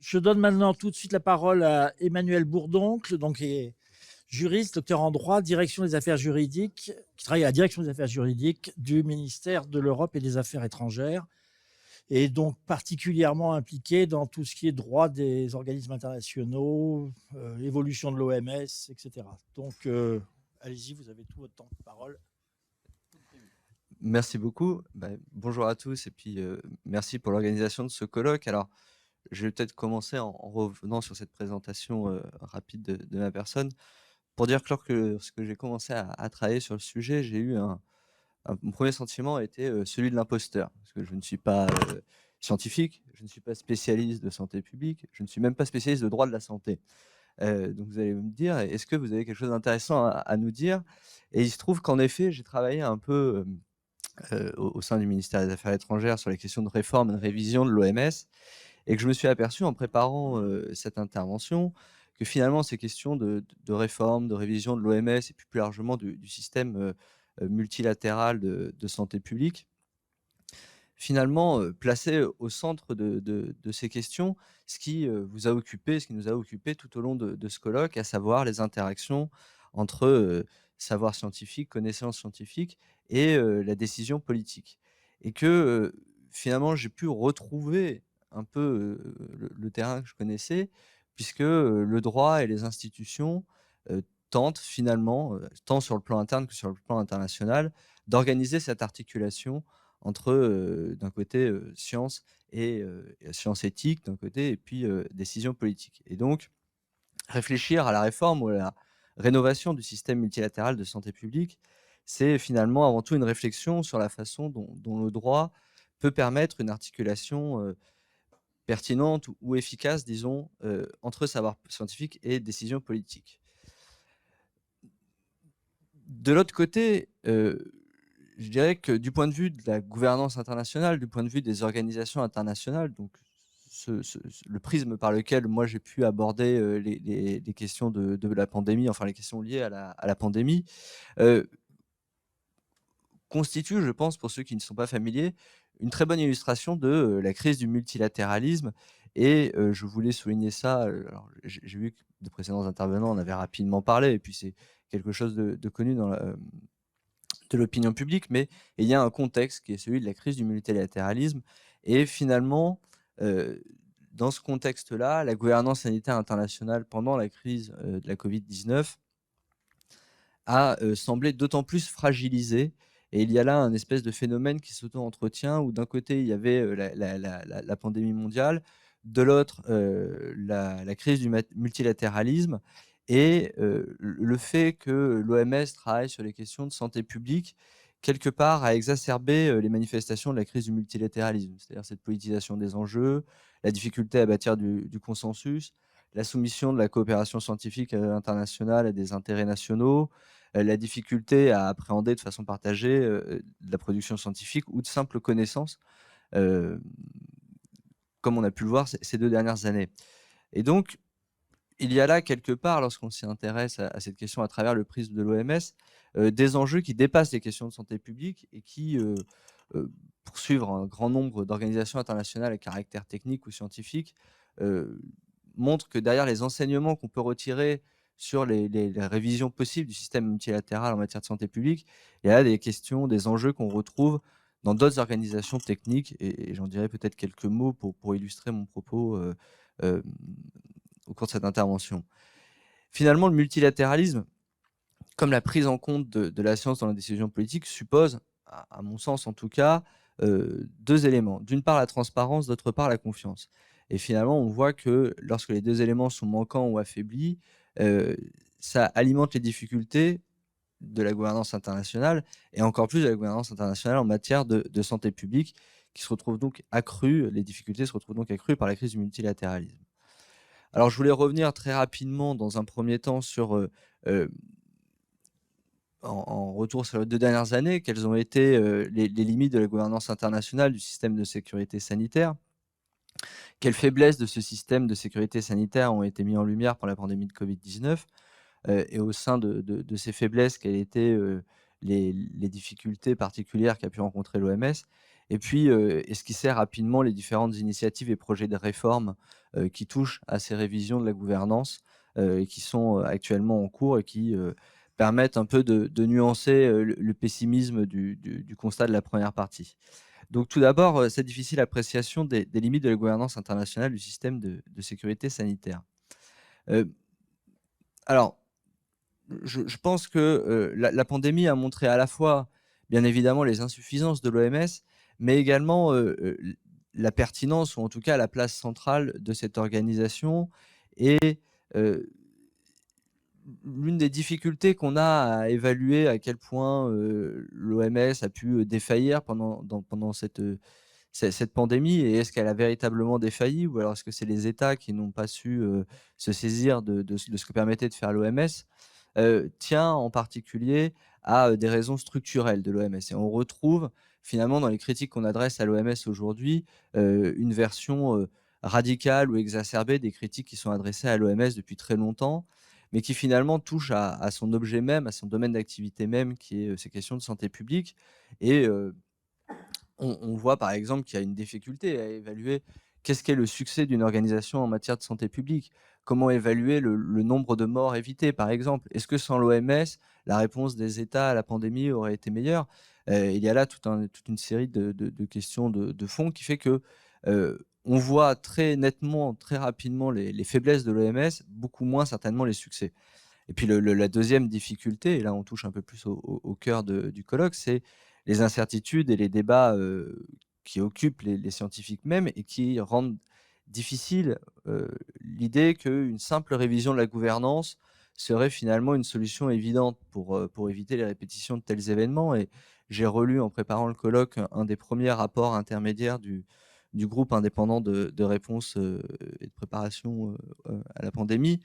Je donne maintenant tout de suite la parole à Emmanuel Bourdoncle, donc qui est juriste, docteur en droit, direction des affaires juridiques, qui travaille à la direction des affaires juridiques du ministère de l'Europe et des Affaires étrangères, et donc particulièrement impliqué dans tout ce qui est droit des organismes internationaux, évolution de l'OMS, etc. Donc, allez-y, vous avez tout votre temps de parole. Merci beaucoup. Bonjour à tous et puis merci pour l'organisation de ce colloque. Alors, je vais peut-être commencer en revenant sur cette présentation rapide de ma personne pour dire que lorsque j'ai commencé à travailler sur le sujet, j'ai eu mon premier sentiment a été celui de l'imposteur. Parce que je ne suis pas scientifique, je ne suis pas spécialiste de santé publique, je ne suis même pas spécialiste de droit de la santé. Donc vous allez me dire, est-ce que vous avez quelque chose d'intéressant à nous dire? Et il se trouve qu'en effet, j'ai travaillé un peu au sein du ministère des Affaires étrangères sur les questions de réforme et de révision de l'OMS et que je me suis aperçu en préparant cette intervention que finalement ces questions de réforme, de révision de l'OMS et puis plus largement du système multilatéral de santé publique, finalement plaçaient au centre de ces questions ce qui vous a occupé, ce qui nous a occupé tout au long de ce colloque, à savoir les interactions entre savoir scientifique, connaissance scientifique et la décision politique. Et que finalement j'ai pu retrouver un peu le terrain que je connaissais, puisque le droit et les institutions tentent finalement, tant sur le plan interne que sur le plan international, d'organiser cette articulation entre, d'un côté, science et science éthique d'un côté et puis, décision politique. Et donc réfléchir à la réforme ou à la rénovation du système multilatéral de santé publique, c'est finalement avant tout une réflexion sur la façon dont le droit peut permettre une articulation, pertinente ou efficace, disons, entre savoir scientifique et décision politique. De l'autre côté, je dirais que du point de vue de la gouvernance internationale, du point de vue des organisations internationales, donc le prisme par lequel moi j'ai pu aborder, les questions de la pandémie, enfin les questions liées à la pandémie, heu, constitue, je pense, pour ceux qui ne sont pas familiers, une très bonne illustration de, la crise du multilatéralisme et je voulais souligner ça, alors j'ai vu que de précédents intervenants en avaient rapidement parlé et puis c'est quelque chose de connu de l'opinion publique, mais il y a un contexte qui est celui de la crise du multilatéralisme et finalement, heu, dans ce contexte-là, la gouvernance sanitaire internationale pendant la crise, de la Covid-19 a, semblé d'autant plus fragilisée et il y a là un espèce de phénomène qui s'auto-entretient où d'un côté, il y avait, la pandémie mondiale, de l'autre, la crise du multilatéralisme et le fait que l'OMS travaille sur les questions de santé publique, quelque part, a exacerbé, les manifestations de la crise du multilatéralisme. C'est-à-dire cette politisation des enjeux, la difficulté à bâtir du consensus, la soumission de la coopération scientifique, internationale à des intérêts nationaux, la difficulté à appréhender de façon partagée, de la production scientifique ou de simples connaissances, hem, comme on a pu le voir ces 2 dernières années. Et donc, il y a là quelque part, lorsqu'on s'y intéresse à cette question à travers le prisme de l'OMS, des enjeux qui dépassent les questions de santé publique et qui, pour suivre un grand nombre d'organisations internationales à caractère technique ou scientifique, heu, montrent que derrière les enseignements qu'on peut retirer sur les révisions possibles du système multilatéral en matière de santé publique, il y a des questions, des enjeux qu'on retrouve dans d'autres organisations techniques et j'en dirai peut-être quelques mots pour illustrer mon propos, hem, au cours de cette intervention. Finalement, le multilatéralisme, comme la prise en compte de la science dans la décision politique, suppose, à mon sens en tout cas, 2 éléments. D'une part la transparence, d'autre part la confiance. Et finalement, on voit que lorsque les 2 éléments sont manquants ou affaiblis, heu, ça alimente les difficultés de la gouvernance internationale et encore plus de la gouvernance internationale en matière de santé publique qui se retrouvent donc accrues les difficultés se retrouvent donc accrues par la crise du multilatéralisme. Alors je voulais revenir très rapidement dans un premier temps sur, heu, en retour sur les 2 dernières années, quelles ont été, les limites de la gouvernance internationale du système de sécurité sanitaire. Quelles faiblesses de ce système de sécurité sanitaire ont été mis en lumière par la pandémie de Covid-19, et au sein de ces faiblesses, quelles étaient, les difficultés particulières qu'a pu rencontrer l'OMS? Et puis, esquisser rapidement les différentes initiatives et projets de réforme, qui touchent à ces révisions de la gouvernance et qui sont actuellement en cours et qui permettent un peu de nuancer le pessimisme du constat de la première partie. Donc tout d'abord, cette difficile appréciation des limites de la gouvernance internationale du système de sécurité sanitaire. Heu, alors, je pense que la pandémie a montré à la fois, bien évidemment, les insuffisances de l'OMS, mais également la pertinence, ou en tout cas la place centrale de cette organisation. Et euh, l'une des difficultés qu'on a à évaluer à quel point l'OMS a pu défaillir pendant cette pandémie, et est-ce qu'elle a véritablement défailli, ou alors est-ce que c'est les États qui n'ont pas su se saisir de ce que permettait de faire l'OMS, tient en particulier à des raisons structurelles de l'OMS. Et on retrouve finalement dans les critiques qu'on adresse à l'OMS aujourd'hui une version radicale ou exacerbée des critiques qui sont adressées à l'OMS depuis très longtemps, mais qui finalement touchent à son objet même, à son domaine d'activité même, qui est ces questions de santé publique. Et on voit par exemple qu'il y a une difficulté à évaluer qu'est-ce qu'est le succès d'une organisation en matière de santé publique. Comment évaluer le nombre de morts évitées, par exemple? Est-ce que sans l'OMS, la réponse des États à la pandémie aurait été meilleure? Il y a là toute une série de questions de fond qui fait que on voit très nettement, très rapidement les faiblesses de l'OMS, beaucoup moins certainement les succès. Et puis la deuxième difficulté, et là on touche un peu plus au cœur du colloque, c'est les incertitudes et les débats qui occupent les scientifiques même, et qui rendent difficile l'idée qu'une simple révision de la gouvernance serait finalement une solution évidente pour éviter les répétitions de tels événements. Et j'ai relu en préparant le colloque un des premiers rapports intermédiaires du groupe indépendant de réponse et de préparation à la pandémie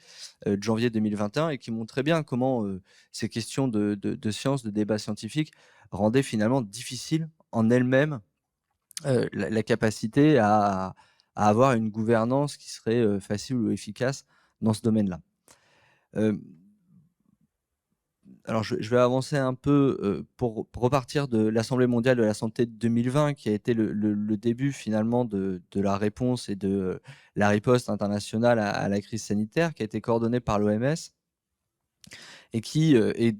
de janvier 2021, et qui montrait bien comment ces questions de science, de débat scientifique, rendaient finalement difficile en elles-mêmes la capacité à avoir une gouvernance qui serait facile ou efficace dans ce domaine-là. Euh, alors je vais avancer un peu pour repartir de l'Assemblée mondiale de la santé de 2020, qui a été le début finalement de la réponse et de la riposte internationale à la crise sanitaire, qui a été coordonnée par l'OMS et qui est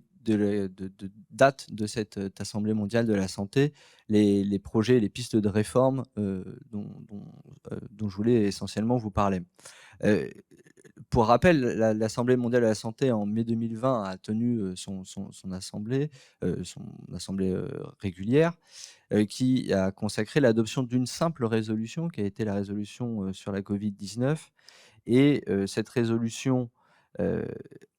date de cette Assemblée mondiale de la santé les projets, les pistes de réforme dont je voulais essentiellement vous parler. Euh, pour rappel, l'Assemblée mondiale de la santé en mai 2020 a tenu son assemblée, régulière, qui a consacré l'adoption d'une simple résolution, qui a été la résolution sur la Covid-19. Et cette résolution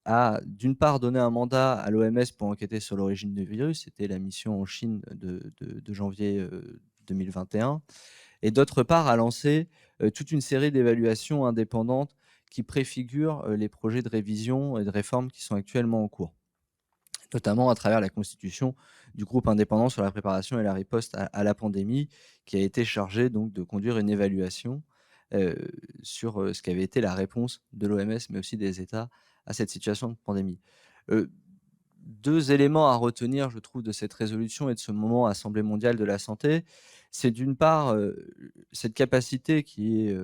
a d'une part donné un mandat à l'OMS pour enquêter sur l'origine du virus, c'était la mission en Chine de janvier 2021, et d'autre part a lancé toute une série d'évaluations indépendantes qui préfigurent les projets de révision et de réforme qui sont actuellement en cours, notamment à travers la constitution du groupe indépendant sur la préparation et la riposte à la pandémie, qui a été chargé donc de conduire une évaluation sur ce qu'avait été la réponse de l'OMS, mais aussi des États à cette situation de pandémie. Deux éléments à retenir, je trouve, de cette résolution et de ce moment Assemblée mondiale de la santé, c'est d'une part cette capacité qui est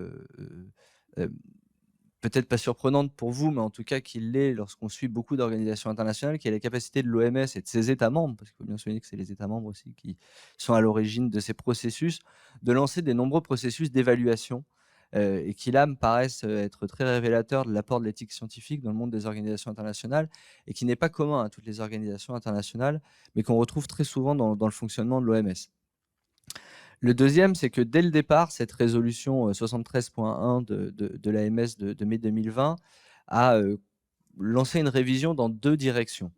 peut-être pas surprenante pour vous, mais en tout cas qui l'est lorsqu'on suit beaucoup d'organisations internationales, qui est la capacité de l'OMS et de ses États membres, parce qu'il faut bien souligner que c'est les États membres aussi qui sont à l'origine de ces processus, de lancer des nombreux processus d'évaluation et qui là me paraissent être très révélateurs de l'apport de l'éthique scientifique dans le monde des organisations internationales, et qui n'est pas commun à toutes les organisations internationales, mais qu'on retrouve très souvent dans le fonctionnement de l'OMS. Le deuxième, c'est que dès le départ, cette résolution 73.1 de l'AMS de mai 2020 a lancé une révision dans deux directions.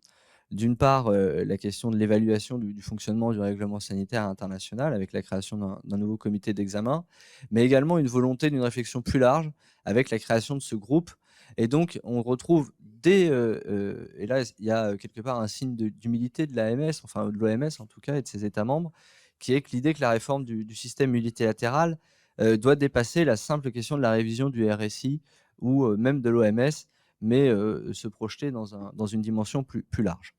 D'une part, la question de l'évaluation du fonctionnement du règlement sanitaire international, avec la création d'un nouveau comité d'examen, mais également une volonté d'une réflexion plus large avec la création de ce groupe. Et donc, on retrouve et là, il y a quelque part un signe d'humilité de l'AMS, enfin de l'OMS en tout cas, et de ses États membres, qui est que l'idée que la réforme du système multilatéral doit dépasser la simple question de la révision du RSI ou même de l'OMS, mais se projeter dans une dimension plus large.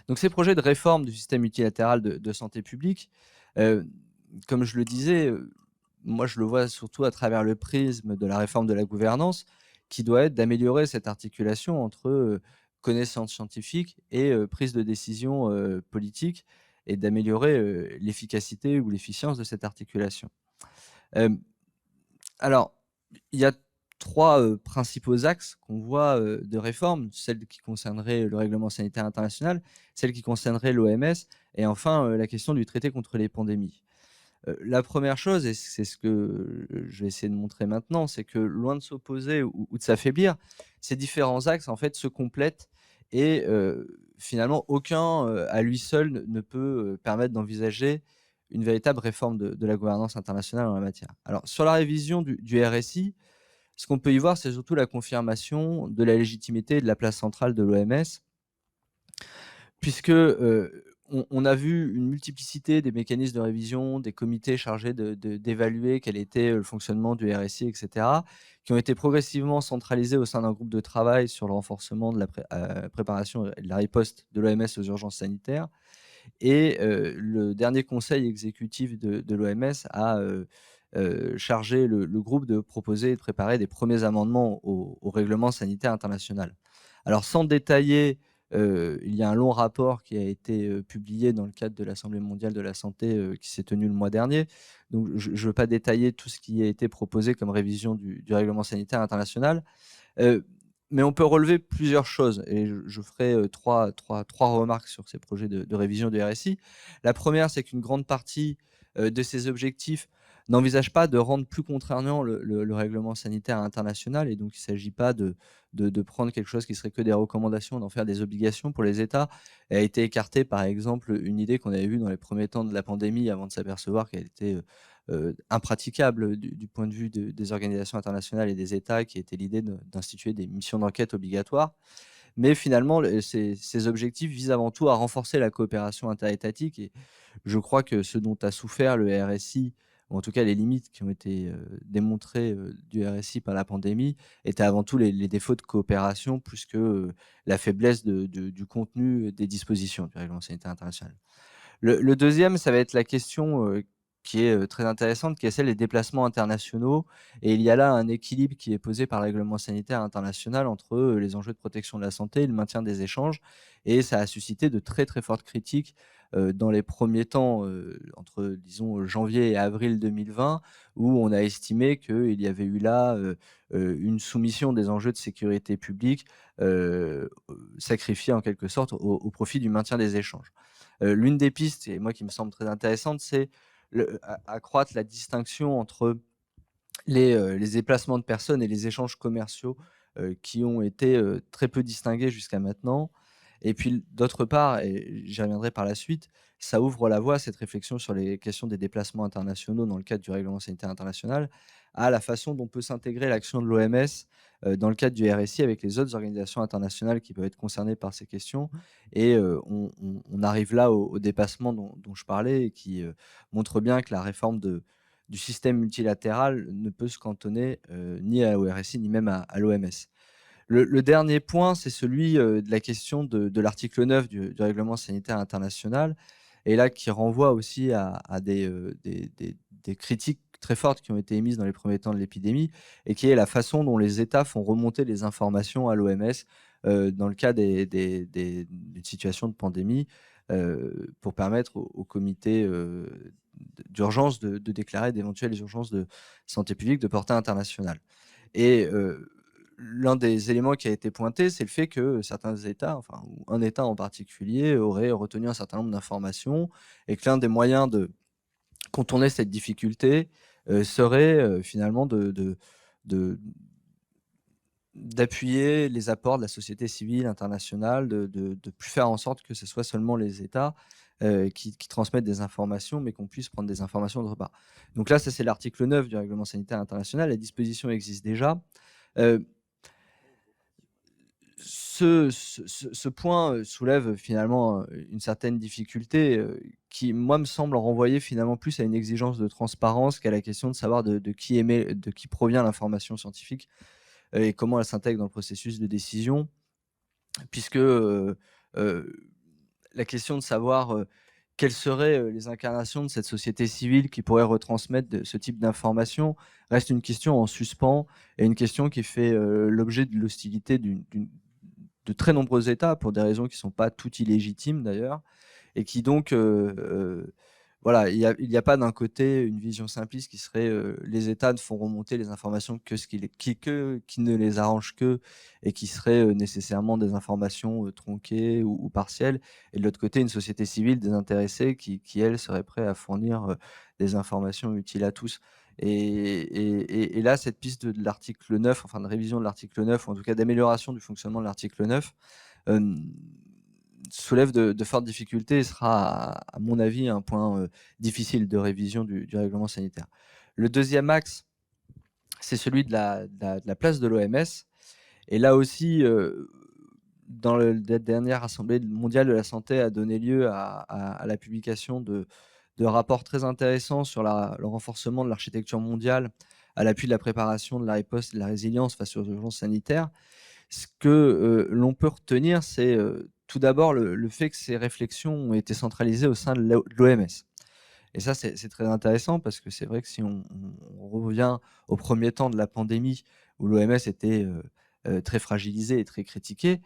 Donc ces projets de réforme du système multilatéral de santé publique, comme je le disais, moi je le vois surtout à travers le prisme de la réforme de la gouvernance, qui doit être d'améliorer cette articulation entre, connaissances scientifiques et prise de décision, politique et d'améliorer, l'efficacité ou l'efficience de cette articulation. Hem, alors, il y a 3 principaux axes qu'on voit, de réforme, celle qui concernerait le règlement sanitaire international, celle qui concernerait l'OMS et enfin, la question du traité contre les pandémies. La première chose et c'est ce que je vais essayer de montrer maintenant, c'est que loin de s'opposer ou de s'affaiblir, ces différents axes, en fait, se complètent et finalement aucun, à lui seul ne peut, permettre d'envisager une véritable réforme de la gouvernance internationale en la matière. Alors sur la révision du RSI, ce qu'on peut y voir, c'est surtout la confirmation de la légitimité et de la place centrale de l'OMS puisque, on a vu une multiplicité des mécanismes de révision, des comités chargés d'évaluer quel était, le fonctionnement du RSI et cetera, qui ont été progressivement centralisés au sein d'un groupe de travail sur le renforcement de la préparation et de la riposte de l'OMS aux urgences sanitaires et le dernier conseil exécutif de l'OMS a, chargé le groupe de proposer et de préparer des premiers amendements au règlement sanitaire international. Alors sans détailler, il y a un long rapport qui a été, publié dans le cadre de l'Assemblée mondiale de la santé, qui s'est tenue le mois dernier. Donc je ne veux pas détailler tout ce qui a été proposé comme révision du règlement sanitaire international. Heu, mais on peut relever plusieurs choses et je ferai, 3 remarques sur ces projets de révision du RSI. La première, c'est qu'une grande partie, de ces objectifs n'envisage pas de rendre plus contraignant le règlement sanitaire international et donc il ne s'agit pas de prendre quelque chose qui serait que des recommandations, d'en faire des obligations pour les États. A été écartée, par exemple, une idée qu'on avait vue dans les premiers temps de la pandémie avant de s'apercevoir qu'elle était, impraticable du point de vue des organisations internationales et des États, qui était l'idée d'instituer des missions d'enquête obligatoires. Mais finalement, ces objectifs visent avant tout à renforcer la coopération interétatique et je crois que ce dont a souffert le RSI, ou en tout cas les limites qui ont été, démontrées, du RSI par la pandémie, étaient avant tout les défauts de coopération plus que, la faiblesse du contenu des dispositions du règlement sanitaire international. Le 2e, ça va être la question, qui est, très intéressante, qui est celle des déplacements internationaux et il y a là un équilibre qui est posé par le règlement sanitaire international entre, les enjeux de protection de la santé et le maintien des échanges et ça a suscité de très, très fortes critiques, dans les premiers temps, entre disons, janvier et avril 2020 où on a estimé qu'il y avait eu là, une soumission des enjeux de sécurité publique, sacrifiée en quelque sorte au profit du maintien des échanges. L'une des pistes et moi qui me semble très intéressante, c'est accroître la distinction entre les déplacements de personnes et les échanges commerciaux, qui ont été, très peu distingués jusqu'à maintenant et puis d'autre part et j'y reviendrai par la suite, ça ouvre la voie à cette réflexion sur les questions des déplacements internationaux dans le cadre du règlement sanitaire international, à la façon dont peut s'intégrer l'action de l'OMS, dans le cadre du RSI avec les autres organisations internationales qui peuvent être concernées par ces questions et on arrive là au dépassement dont je parlais et qui, montre bien que la réforme du système multilatéral ne peut se cantonner, ni au RSI ni même à l'OMS. Le dernier point, c'est celui, de la question de l'article 9 du règlement sanitaire international et là qui renvoie aussi à des critiques très fortes qui ont été émises dans les premiers temps de l'épidémie et qui est la façon dont les États font remonter les informations à l'OMS, dans le cas d'une situation de pandémie, pour permettre au comité, d'urgence de déclarer d'éventuelles urgences de santé publique de portée internationale et l'un des éléments qui a été pointé, c'est le fait que certains États, enfin ou un État en particulier, aurait retenu un certain nombre d'informations et que l'un des moyens de contourner cette difficulté, serait, finalement de d'appuyer les apports de la société civile internationale, de plus faire en sorte que ce soit seulement les États, qui transmettent des informations, mais qu'on puisse prendre des informations d'autre part. Donc là, ça c'est l'article 9 du règlement sanitaire international. La disposition existe déjà. Heu, ce point, soulève finalement, une certaine difficulté, qui moi me semble renvoyer finalement plus à une exigence de transparence qu'à la question de savoir de qui provient l'information scientifique, et comment elle s'intègre dans le processus de décision. Puisque, la question de savoir, quelles seraient les incarnations de cette société civile qui pourrait retransmettre ce type d'informations reste une question en suspens et une question qui fait l'objet de l'hostilité de très nombreux États pour des raisons qui ne sont pas toutes illégitimes d'ailleurs, et qui donc, voilà, il y a pas d'un côté une vision simpliste qui serait les États ne font remonter les informations que ce qui ne les arrange qu'eux et qui seraient nécessairement des informations tronquées ou partielles, et de l'autre côté une société civile désintéressée qui elle serait prête à fournir des informations utiles à tous. Et là, cette piste de l'article 9, enfin de révision de l'article 9, ou en tout cas d'amélioration du fonctionnement de l'article 9, soulève de fortes difficultés et sera, à mon avis, un point difficile de révision du règlement sanitaire. Le deuxième axe, c'est celui de la place de l'OMS. Et là aussi, dans la dernière Assemblée mondiale de la santé a donné lieu à la publication de rapports très intéressants sur le renforcement de l'architecture mondiale à l'appui de la préparation de la riposte et de la résilience face aux urgences sanitaires. Ce que l'on peut retenir, c'est tout d'abord le fait que ces réflexions ont été centralisées au sein de l'OMS. Et ça, c'est très intéressant parce que c'est vrai que si on revient au premier temps de la pandémie où l'OMS était très fragilisée et très critiquée,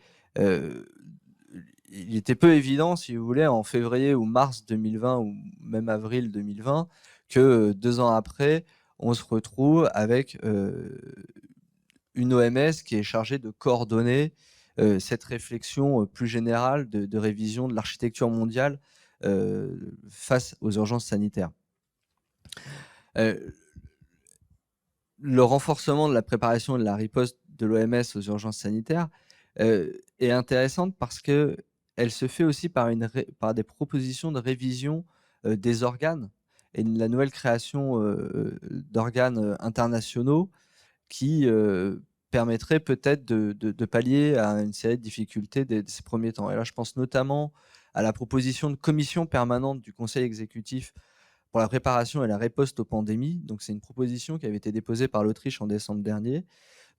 il était peu évident, si vous voulez, en février ou mars 2020 ou même avril 2020, que 2 ans après, on se retrouve avec une OMS qui est chargée de coordonner cette réflexion plus générale de révision de l'architecture mondiale face aux urgences sanitaires. Le renforcement de la préparation et de la riposte de l'OMS aux urgences sanitaires est intéressante parce qu'elle se fait aussi par des propositions de révision des organes et de la nouvelle création d'organes internationaux qui permettrait peut-être de pallier à une série de difficultés de ces premiers temps. Et là, je pense notamment à la proposition de commission permanente du Conseil exécutif pour la préparation et la riposte aux pandémies. Donc, c'est une proposition qui avait été déposée par l'Autriche en décembre dernier,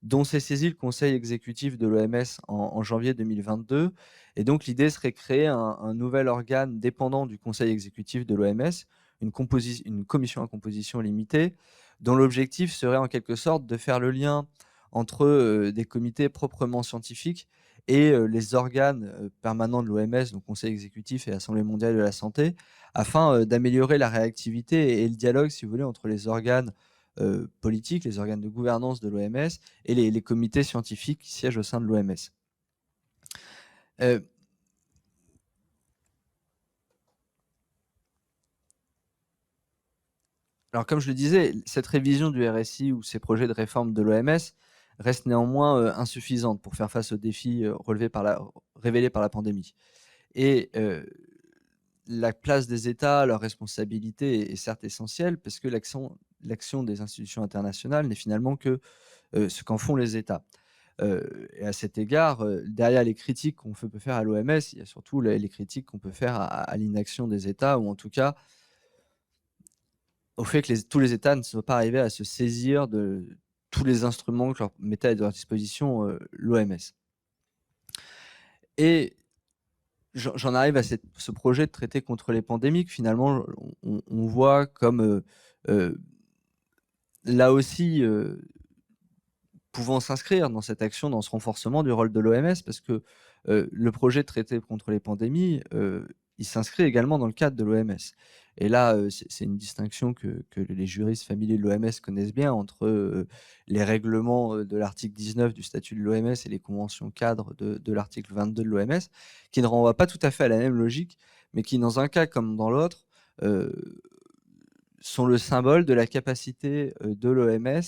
dont s'est saisi le Conseil exécutif de l'OMS en janvier 2022. Et donc, l'idée serait de créer un nouvel organe dépendant du Conseil exécutif de l'OMS, une commission à composition limitée, dont l'objectif serait en quelque sorte de faire le lien entre des comités proprement scientifiques et les organes permanents de l'OMS, donc Conseil exécutif et Assemblée mondiale de la santé, afin d'améliorer la réactivité et le dialogue, si vous voulez, entre les organes politiques, les organes de gouvernance de l'OMS et les comités scientifiques qui siègent au sein de l'OMS. Alors, comme je le disais, cette révision du RSI ou ces projets de réforme de l'OMS restent néanmoins insuffisantes pour faire face aux défis révélés par la pandémie. Et la place des États, leur responsabilité est certes essentielle parce que l'action des institutions internationales n'est finalement que ce qu'en font les États. Et à cet égard, derrière les critiques qu'on peut faire à l'OMS, il y a surtout les critiques qu'on peut faire à l'inaction des États, ou en tout cas au fait que tous les États ne sont pas arrivés à se saisir de tous les instruments que leur mettait à leur disposition l'OMS. Et j'en arrive à ce projet de traité contre les pandémies que finalement on voit comme là aussi pouvant s'inscrire dans cette action, dans ce renforcement du rôle de l'OMS, parce que le projet de traité contre les pandémies, il s'inscrit également dans le cadre de l'OMS. Et là, c'est une distinction que les juristes familiers de l'OMS connaissent bien entre les règlements de l'article 19 du statut de l'OMS et les conventions cadres de l'article 22 de l'OMS, qui ne renvoient pas tout à fait à la même logique, mais qui, dans un cas comme dans l'autre, sont le symbole de la capacité de l'OMS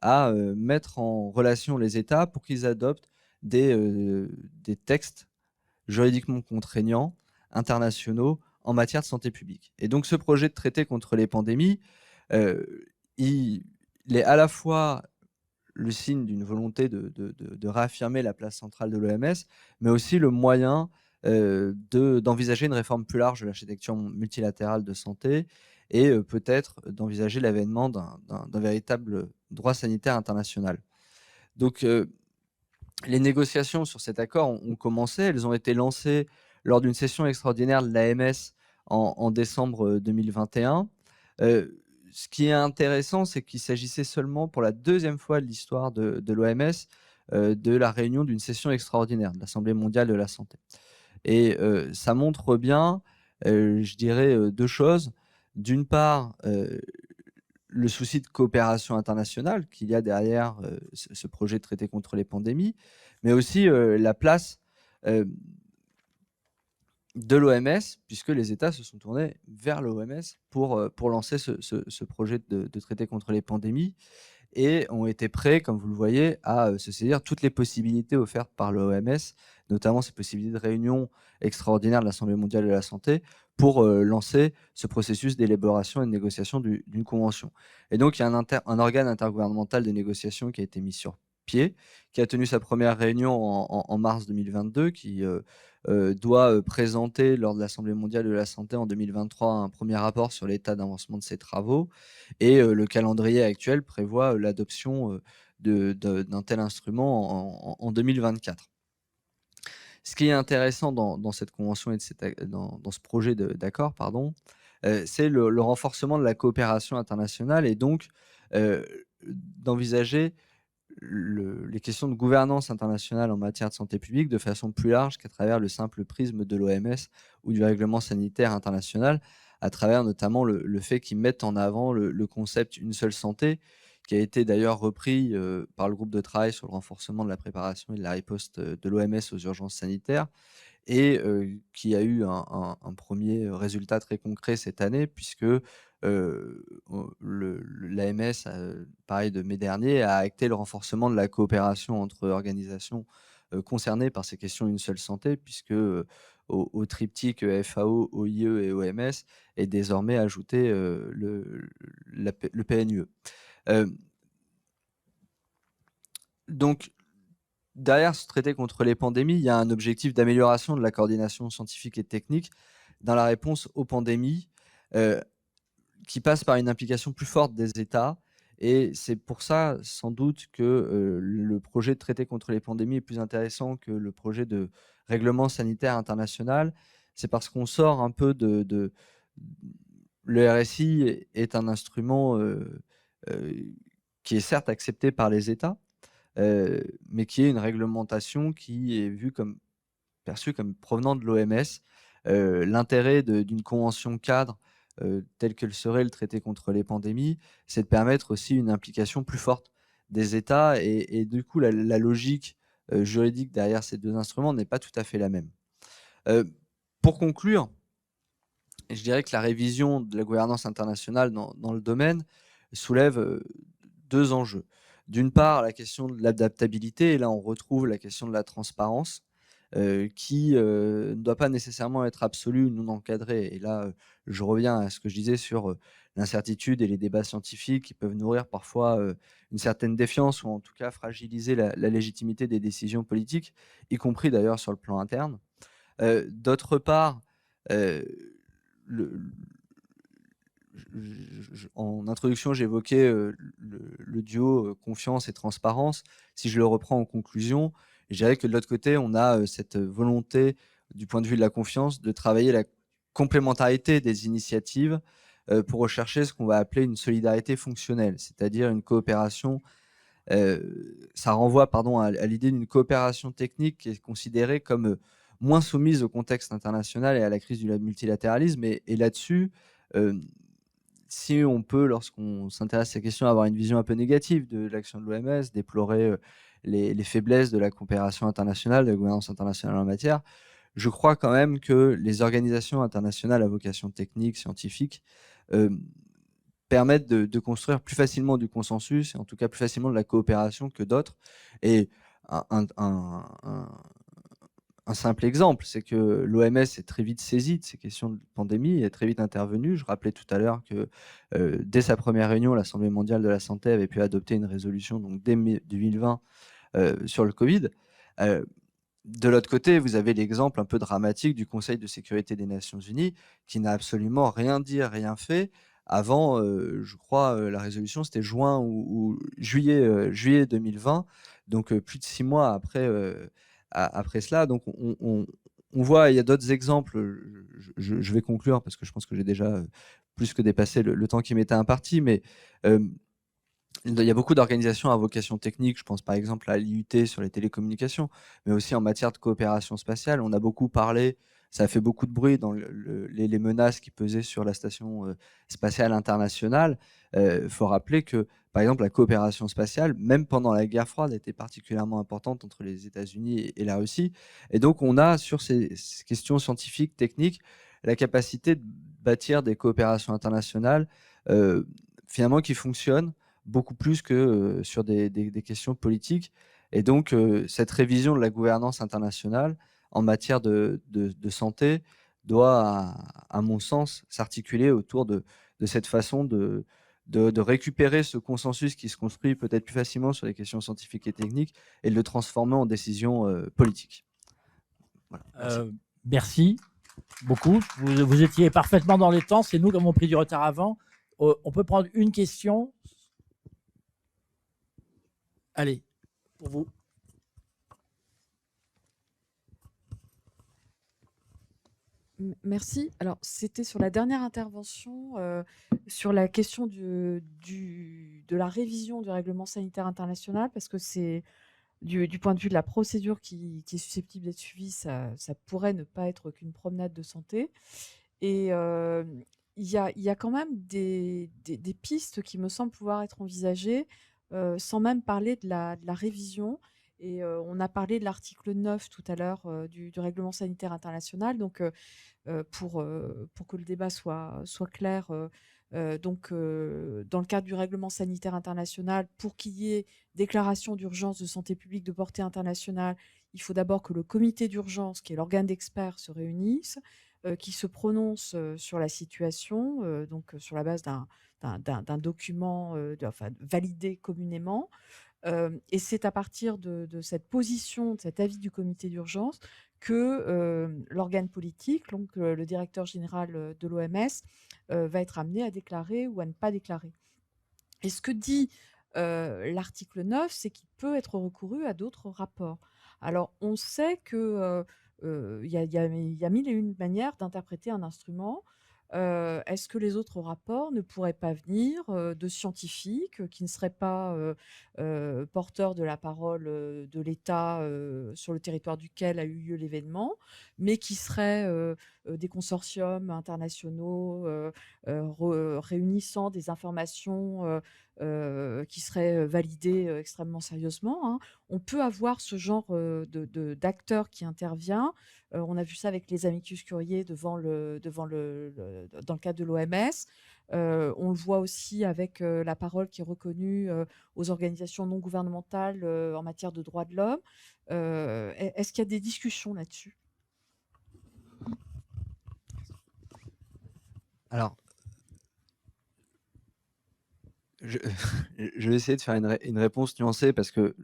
à mettre en relation les États pour qu'ils adoptent des textes juridiquement contraignants, internationaux, en matière de santé publique. Et donc ce projet de traité contre les pandémies, il est à la fois le signe d'une volonté de réaffirmer la place centrale de l'OMS, mais aussi le moyen d'envisager une réforme plus large de l'architecture multilatérale de santé et peut-être d'envisager l'avènement d'un véritable droit sanitaire international. Donc, les négociations sur cet accord ont commencé. Elles ont été lancées lors d'une session extraordinaire de l'AMS en décembre 2021. Ce qui est intéressant, c'est qu'il s'agissait seulement pour la deuxième fois de l'histoire de l'OMS de la réunion d'une session extraordinaire de l'Assemblée mondiale de la santé. Et ça montre bien, je dirais, 2 choses. D'une part, le souci de coopération internationale qu'il y a derrière, ce projet de traité contre les pandémies, mais aussi, la place, heu, de l'OMS, puisque les États se sont tournés vers l'OMS pour lancer ce projet de traité contre les pandémies et ont été prêts, comme vous le voyez, à se saisir toutes les possibilités offertes par l'OMS, notamment ces possibilités de réunion extraordinaire de l'Assemblée mondiale de la santé, pour lancer ce processus d'élaboration et de négociation d'une convention. Et donc, il y a un organe intergouvernemental de négociation qui a été mis sur pied, qui a tenu sa première réunion en mars 2022, qui doit présenter lors de l'Assemblée mondiale de la santé en 2023 un premier rapport sur l'état d'avancement de ses travaux. Et le calendrier actuel prévoit l'adoption d'un tel instrument en 2024. Ce qui est intéressant dans cette convention et dans ce projet d'accord, pardon, c'est le renforcement de la coopération internationale et donc euh, d'envisager les questions de gouvernance internationale en matière de santé publique de façon plus large qu'à travers le simple prisme de l'OMS ou du règlement sanitaire international, à travers notamment le fait qu'ils mettent en avant le concept une seule santé, qui a été d'ailleurs repris par le groupe de travail sur le renforcement de la préparation et de la riposte de l'OMS aux urgences sanitaires, et qui a eu un premier résultat très concret cette année puisque, l'AMS, pareil de mai dernier, a acté le renforcement de la coopération entre organisations, concernées par ces questions d'une seule santé puisque, au triptyque FAO, OIE et OMS est désormais ajouté, le PNUE. Donc derrière ce traité contre les pandémies, il y a un objectif d'amélioration de la coordination scientifique et technique dans la réponse aux pandémies, heu, qui passe par une implication plus forte des États, et c'est pour ça, sans doute, que, le projet de traité contre les pandémies est plus intéressant que le projet de règlement sanitaire international. C'est parce qu'on sort un peu de le RSI est un instrument, heu, qui est certes accepté par les États, mais qui est une réglementation qui est perçue comme provenant de l'OMS. L'intérêt d'une convention cadre, telle que le serait le traité contre les pandémies, c'est de permettre aussi une implication plus forte des États et du coup la logique, juridique derrière ces 2 instruments n'est pas tout à fait la même. Pour conclure, je dirais que la révision de la gouvernance internationale dans le domaine soulève, 2 enjeux. D'une part, la question de l'adaptabilité, et là on retrouve la question de la transparence, qui, ne doit pas nécessairement être absolue ou non encadrée, et là, je reviens à ce que je disais sur, l'incertitude et les débats scientifiques qui peuvent nourrir parfois, une certaine défiance ou en tout cas fragiliser la légitimité des décisions politiques, y compris d'ailleurs sur le plan interne. D'autre part, heu, le en introduction, j'évoquais, le duo, confiance et transparence. Si je le reprends en conclusion, je dirais que de l'autre côté, on a, cette volonté, du point de vue de la confiance, de travailler la complémentarité des initiatives, pour rechercher ce qu'on va appeler une solidarité fonctionnelle, c'est-à-dire une coopération, ça renvoie, pardon, à l'idée d'une coopération technique qui est considérée comme, moins soumise au contexte international et à la crise du multilatéralisme, et là-dessus, hem si on peut, lorsqu'on s'intéresse à ces questions, avoir une vision un peu négative de l'action de l'OMS, déplorer, les faiblesses de la coopération internationale, de la gouvernance internationale en matière, je crois quand même que les organisations internationales à vocation technique, scientifique, hem, permettent de construire plus facilement du consensus et en tout cas plus facilement de la coopération que d'autres, et un simple exemple, c'est que l'OMS est très vite saisie de ces questions de pandémie et est très vite intervenue. Je rappelais tout à l'heure que, dès sa première réunion, l'Assemblée mondiale de la santé avait pu adopter une résolution donc dès mai 2020, sur le Covid. Heu, de l'autre côté, vous avez l'exemple un peu dramatique du Conseil de sécurité des Nations unies qui n'a absolument rien dit, rien fait avant, je crois, la résolution c'était juin ou juillet 2020, donc plus de 6 mois après, après cela. Donc on voit, il y a d'autres exemples, je vais conclure parce que je pense que j'ai déjà plus que dépassé le temps qui m'était imparti, mais il y a beaucoup d'organisations à vocation technique. Je pense par exemple à l'IUT sur les télécommunications, mais aussi en matière de coopération spatiale. On a beaucoup parlé, ça a fait beaucoup de bruit dans les menaces qui pesaient sur la station spatiale internationale. Il faut rappeler que, par exemple, la coopération spatiale, même pendant la guerre froide, était particulièrement importante entre les États-Unis et la Russie. Et donc, on a sur ces questions scientifiques, techniques, la capacité de bâtir des coopérations internationales finalement qui fonctionnent beaucoup plus que sur des questions politiques. Et donc, cette révision de la gouvernance internationale en matière de santé doit, à mon sens, s'articuler autour de cette façon de récupérer ce consensus qui se construit peut-être plus facilement sur les questions scientifiques et techniques et de le transformer en décisions politiques. Voilà, merci. Merci beaucoup. Vous étiez parfaitement dans les temps. C'est nous qui avons pris du retard avant. On peut prendre une question. Allez, pour vous. Merci. Alors, c'était sur la dernière intervention, sur la question de la révision du règlement sanitaire international, parce que c'est du point de vue de la procédure qui est susceptible d'être suivie, ça pourrait ne pas être qu'une promenade de santé. Et il y a quand même des pistes qui me semblent pouvoir être envisagées, sans même parler de la révision. Et on a parlé de l'article 9 tout à l'heure, du règlement sanitaire international. Donc, pour que le débat soit clair, donc dans le cadre du règlement sanitaire international, pour qu'il y ait déclaration d'urgence de santé publique de portée internationale, il faut d'abord que le comité d'urgence, qui est l'organe d'experts, se réunisse, qui se prononce sur la situation, donc sur la base d'un document enfin, validé communément. Et c'est à partir de cette position, de cet avis du comité d'urgence, que l'organe politique, donc le directeur général de l'OMS, va être amené à déclarer ou à ne pas déclarer. Et ce que dit l'article 9, c'est qu'il peut être recouru à d'autres rapports. Alors, on sait que y a mille et une manières d'interpréter un instrument. Est-ce que les autres rapports ne pourraient pas venir de scientifiques qui ne seraient pas porteurs de la parole de l'État sur le territoire duquel a eu lieu l'événement, mais qui seraient des consortiums internationaux réunissant des informations qui seraient validées extrêmement sérieusement, hein. On peut avoir ce genre d'acteur qui intervient. On a vu ça avec les amicus curiae dans le cadre de l'OMS. On le voit aussi avec la parole qui est reconnue aux organisations non gouvernementales en matière de droits de l'homme. Est-ce qu'il y a des discussions là-dessus? Alors, je, je vais essayer de faire une réponse nuancée parce que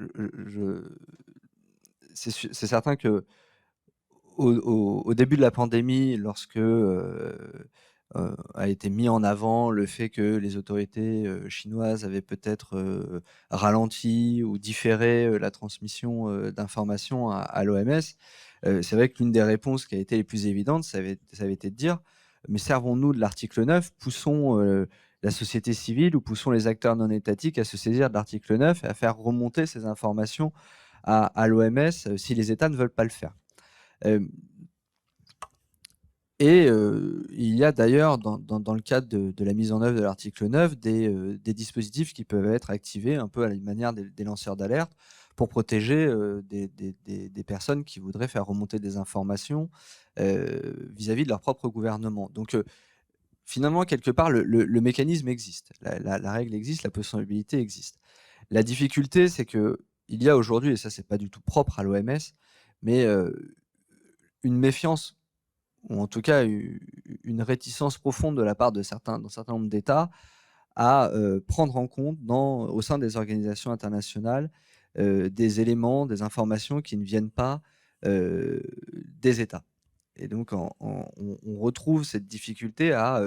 c'est certain que au début de la pandémie, lorsque a été mis en avant le fait que les autorités chinoises avaient peut-être ralenti ou différé la transmission d'informations à l'OMS, c'est vrai que l'une des réponses qui a été les plus évidentes, ça avait été de dire: mais servons-nous de l'article 9, poussons la société civile ou poussons les acteurs non étatiques à se saisir de l'article 9 et à faire remonter ces informations à l'OMS si les États ne veulent pas le faire. Et il y a d'ailleurs dans le cadre de la mise en œuvre de l'article 9 des dispositifs qui peuvent être activés un peu à la manière des lanceurs d'alerte pour protéger des personnes qui voudraient faire remonter des informations vis-à-vis de leur propre gouvernement. Donc finalement, quelque part, le mécanisme existe, la règle existe, la possibilité existe. La difficulté, c'est qu'il y a aujourd'hui, et ça c'est pas du tout propre à l'OMS, mais une méfiance ou en tout cas une réticence profonde de la part d'un certain nombre d'États à prendre en compte au sein des organisations internationales des éléments, des informations qui ne viennent pas des États. Et donc on retrouve cette difficulté à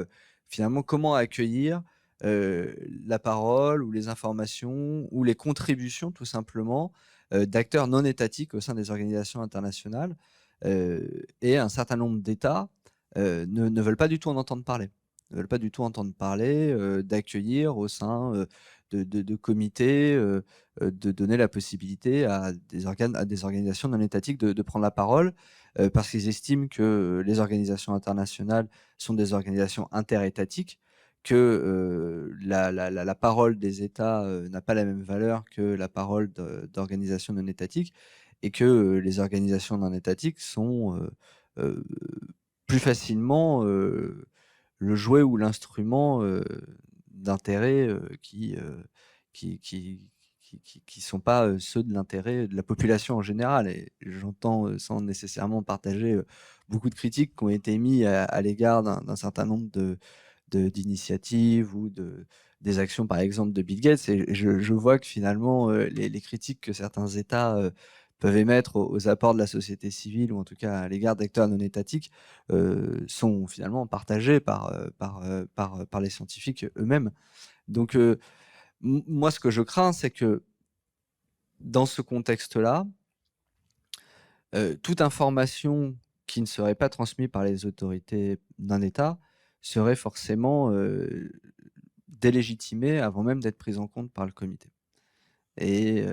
finalement comment accueillir la parole ou les informations ou les contributions tout simplement d'acteurs non étatiques au sein des organisations internationales. Et un certain nombre d'États ne veulent pas du tout en entendre parler. Ne veulent pas du tout entendre parler, d'accueillir au sein de comités, de donner la possibilité à des organisations non étatiques de prendre la parole, parce qu'ils estiment que les organisations internationales sont des organisations interétatiques, que la parole des États n'a pas la même valeur que la parole d'organisations non étatiques, et que les organisations non étatiques sont heu, plus facilement le jouet ou l'instrument d'intérêts qui sont pas ceux de l'intérêt de la population en général. Et j'entends, sans nécessairement partager beaucoup de critiques qui ont été mis à l'égard d'un certain nombre d'initiatives ou des actions, par exemple, de Bill Gates. Et je vois que finalement, les critiques que certains États peuvent émettre aux apports de la société civile, ou en tout cas à l'égard d'acteurs non étatiques, sont finalement partagées par les scientifiques eux-mêmes. Donc, moi, ce que je crains, c'est que dans ce contexte-là, toute information qui ne serait pas transmise par les autorités d'un État serait forcément délégitimée avant même d'être prise en compte par le comité. Et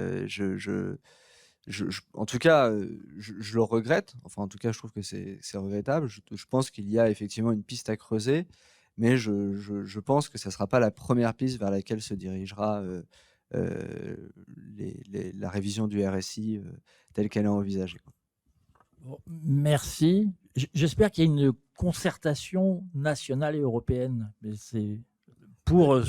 en tout cas, je le regrette. Enfin, en tout cas, je trouve que c'est regrettable. Je pense qu'il y a effectivement une piste à creuser, mais je pense que ça ne sera pas la première piste vers laquelle se dirigera la révision du RSI telle qu'elle est envisagée, quoi. Bon, merci. J'espère qu'il y a une concertation nationale et européenne, mais c'est pour,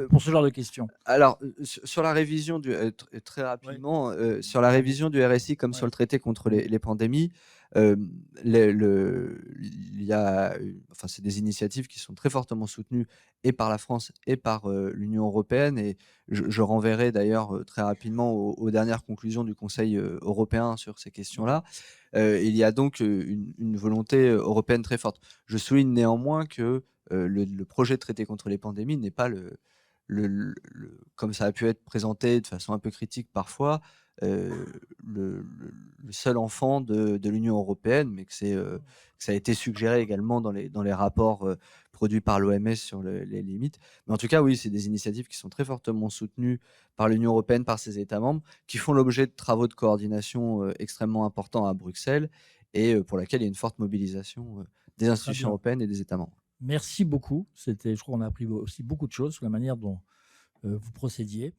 pour ce genre de questions. Alors, sur la révision très Ouais. rapidement, sur la révision du RSI comme sur Ouais. le traité contre Mmh. les pandémies, il y a enfin, c'est des initiatives qui sont très fortement soutenues et par la France et par l'Union européenne. Et je renverrai d'ailleurs très rapidement aux dernières conclusions du Conseil européen sur ces Ouais. questions-là. Il y a donc une volonté européenne très forte. Je souligne néanmoins que le projet de traité contre les pandémies n'est pas comme ça a pu être présenté de façon un peu critique parfois, heu, le seul enfant de l'Union européenne, mais que ça a été suggéré également dans les rapports produits par l'OMS sur les limites. Mais en tout cas, oui, c'est des initiatives qui sont très fortement soutenues par l'Union européenne, par ses États membres, qui font l'objet de travaux de coordination extrêmement importants à Bruxelles, et pour laquelle il y a une forte mobilisation des Très institutions bien. européennes et des États membres. Merci beaucoup. Je crois qu'on a appris aussi beaucoup de choses sur la manière dont vous procédiez.